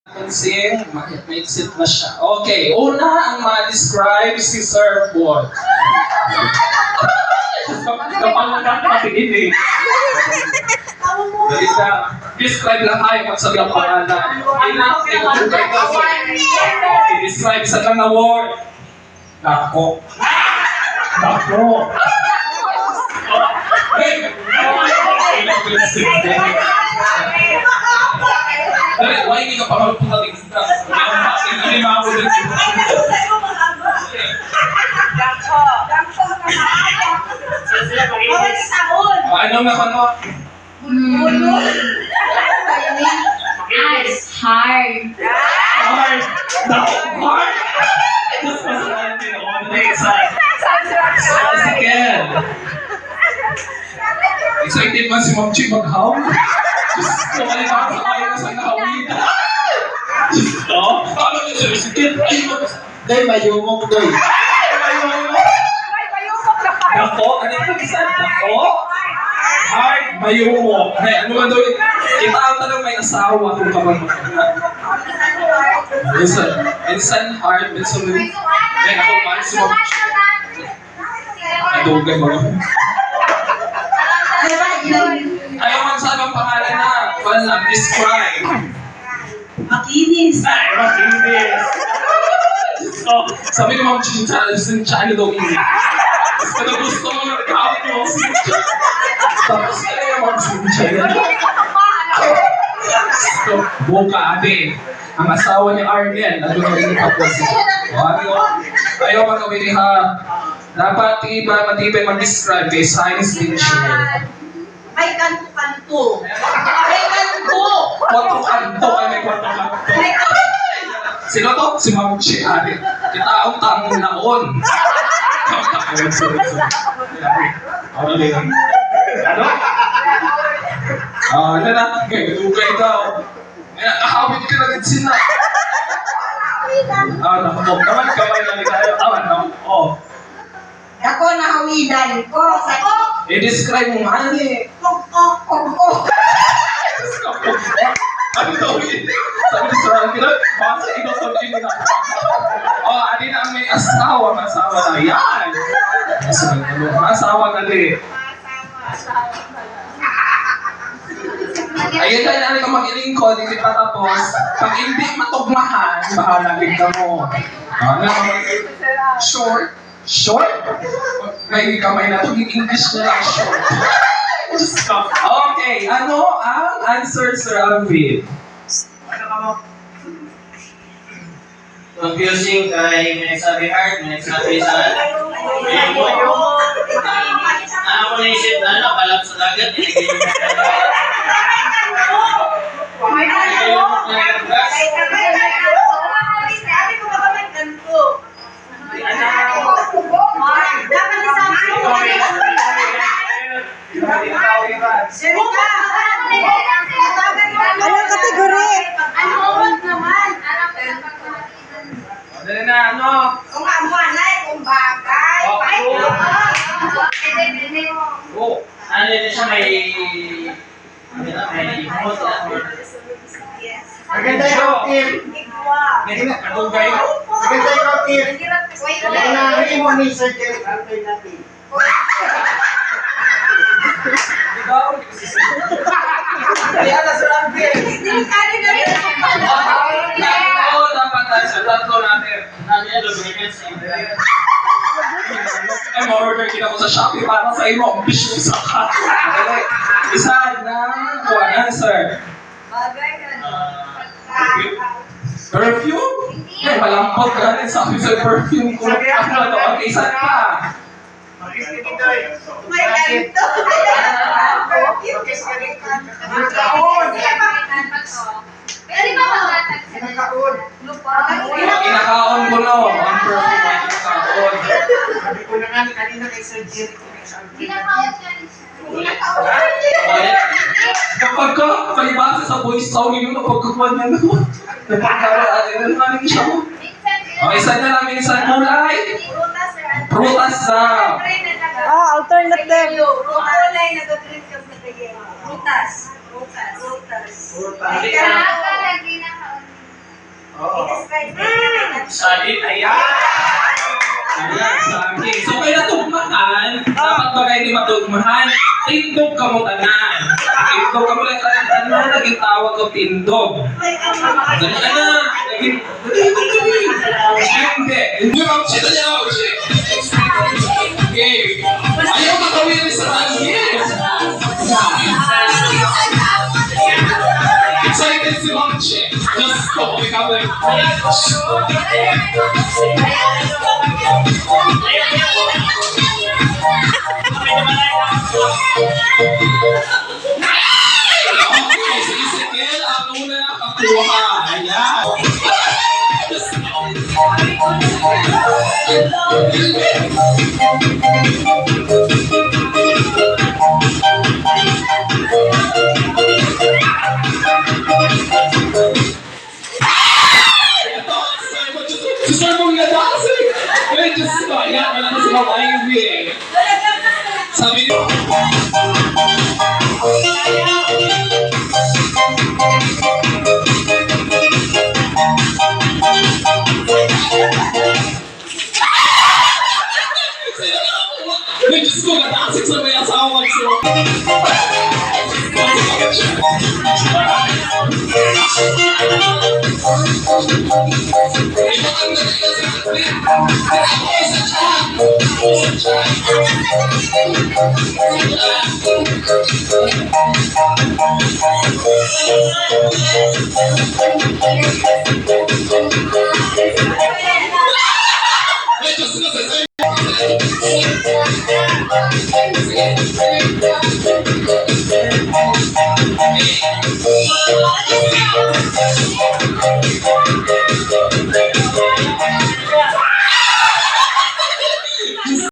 Pansin, ma-exit na siya. Okay, una ang ma-describe si Sir Paul. Kapag patingin eh. Describe lang tayo kung sabi ang pangalan. I-describe sa kang award. Dako. Dako. Hey! Dali, why hindi ka pa magpunating kita? Hindi mga ako din. Ano nga ano? Ice hard. Hard! Hard! Just kasi natin ako na excited. Excited man si Ma'am Chi mag-haw. Gusto ka rin makasakay na sa nakawin. Gusto? Paano niyo siya? Sikit? Ayun! Day, mayumong doy. Dako? Ano yung pag-isa? Dako? Hard, mayumo. Ay, ano man daw yun? Kita ang tanong may asawa kung kapag magkakita. Listen, minsan hard, minsan may ako man si Ma'am Chi. Adugay mga. Ayaw man sa anong pangalan na. Wala, describe. Makinis. Ay, makinis. So, sabi ni Ma'am Chincha, Chincha daw ini. Gusto mo na nakawin mo si Chincha. Tapos kaya yung Ma'am Chincha. So, buka ate. Ang asawa ni Arnel, nandun na rin kapwa siya. Ayaw magkawin ha. Dapat matibay mag-describe kay science dictionary. May kanto-kanto. May kanto. Kwarto kanto ay may kwarto kanto. Sino to? Si Ma'am Chi. Kitaong tanong naon. Ano din? Ano? Ano na? Dugay daw. Nakahawit ka na rin sila. Nakapog naman. Kamay na rin tayo. Awan, no? Oh. Ako nahawidan ko sa I-describe mo nga eh. Ano daw yun? Sabi sa akin, baka ikaw continue na. Adi na may asawa na yan. Asawa na rin. Ayun tayo na rin kung mag-ilingkod, hindi pa tapos. Pag hindi matugmahan, bahala din ka mo. Short? Short? May kamay na ito, English na lang short. Okay, ano ang answer, Sir Alvin? Confusing kay may nagsabi hard, may nagsabi sa ako naisip na ano, kalap sa dagat. Anong kategori? Dali na, ano? Kung amuanay, kung bagay. Oh. Ano yun siya may himot na. Maganda yung team. Kadugay. Maganda yung team. Kailangan mo ni Sir Jerry alternative. Ikaw? Kaya na Sir Alvin. Oo, dapat tayo sa tatlo natin. Ano yan, lubricants. Ay, ma-order kita ko sa Shopee para sa iyo. Ang bisyo sa ka. Isa na, kuha na, sir. Perfume? Ay, malampot ka rin. Sabi sa perfume ko. Ano to? Okay, saan ka? May ganito. Pwede ba mamatag sa Kinakaon ko na. Ang perfume ay kinakaon. Sabi ko na nga kanina kay Sir Jerry kung Sir Alvin. Ginakaot ka rin siya. Kapag ka, palibasa sa voice sound ninyo, napagkakuan na naman. Napagkakuan na naman siya. Okay, saan na namin isang kulay? Prutas sa... alternative. Kulay na to-drink ka na tayo. Rutas. Prutas. Oo. Solid. Ayan. Ayan, sabi. So, kaya tugmahan, dapat ba kayo di matugmahan? Tindog ka mo tanan. Tindog ka mo lang tanan, naging tawag ko tindog. Dali ka na. Hindi. Hindi ba? Sino niya ako? Okay. Ayaw makawin sa rangis. Excited si Mamche. Just go. Ikaw lang. Okay, si Ezekiel ang una nakakuha. Ayan. Ito, si Sir Mong Ladasig. Wait, just go. Ayan, wala na sila maingin. Sabi niyo, may Diyos ko, natasik sa may asawa ko.